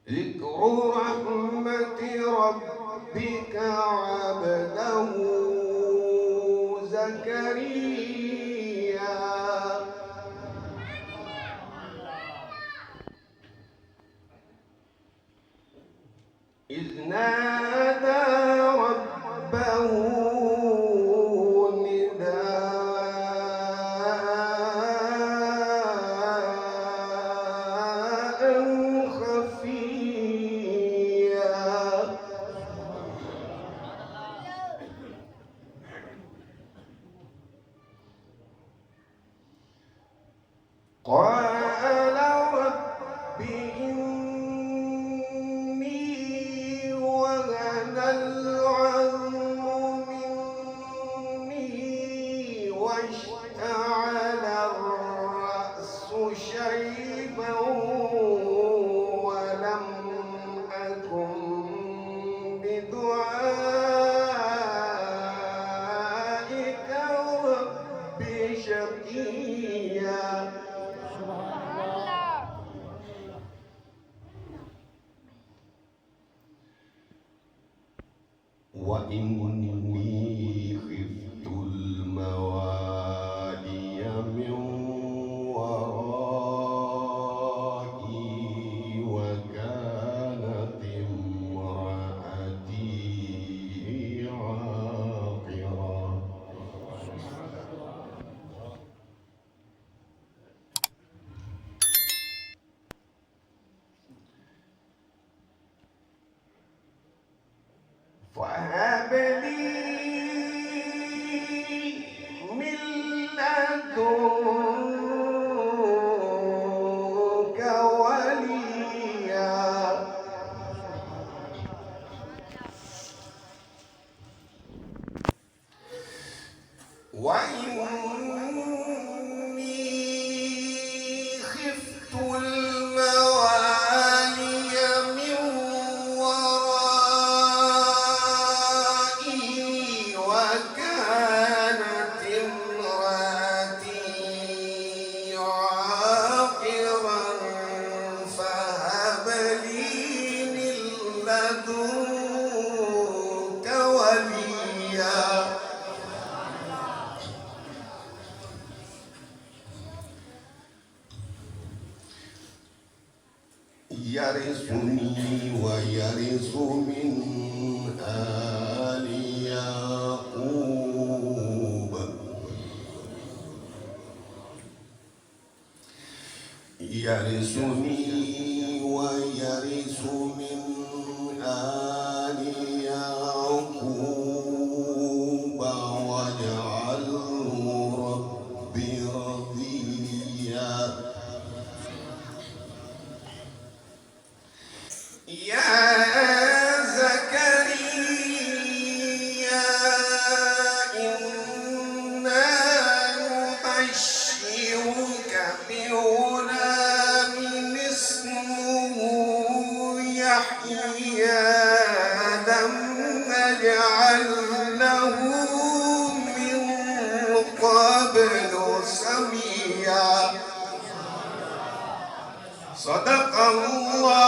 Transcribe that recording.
ذكر رحمة ربك عبده زكريا إذ نادى ربه نداء خفيا قال رب إني وهن العظم مني واشتعل الرأس شيبا ولم أكن بدعائك رب شقيا وإني خفت الموالي من ورائي وكانت امرأتي عاقرا فهب لي من لدنك وليا وإني خفت الموالي من ورائي وكانت امرأتي عاقرا فهب لي من لدنك وليا يرثني ويرث من آل يعقوب يرثني ويرث من آل يعقوب واجعله رب رضيا يا زكريا إنا نبشرك بغلام اسمه يحيى لم نجعل له من قبل سميا صدق الله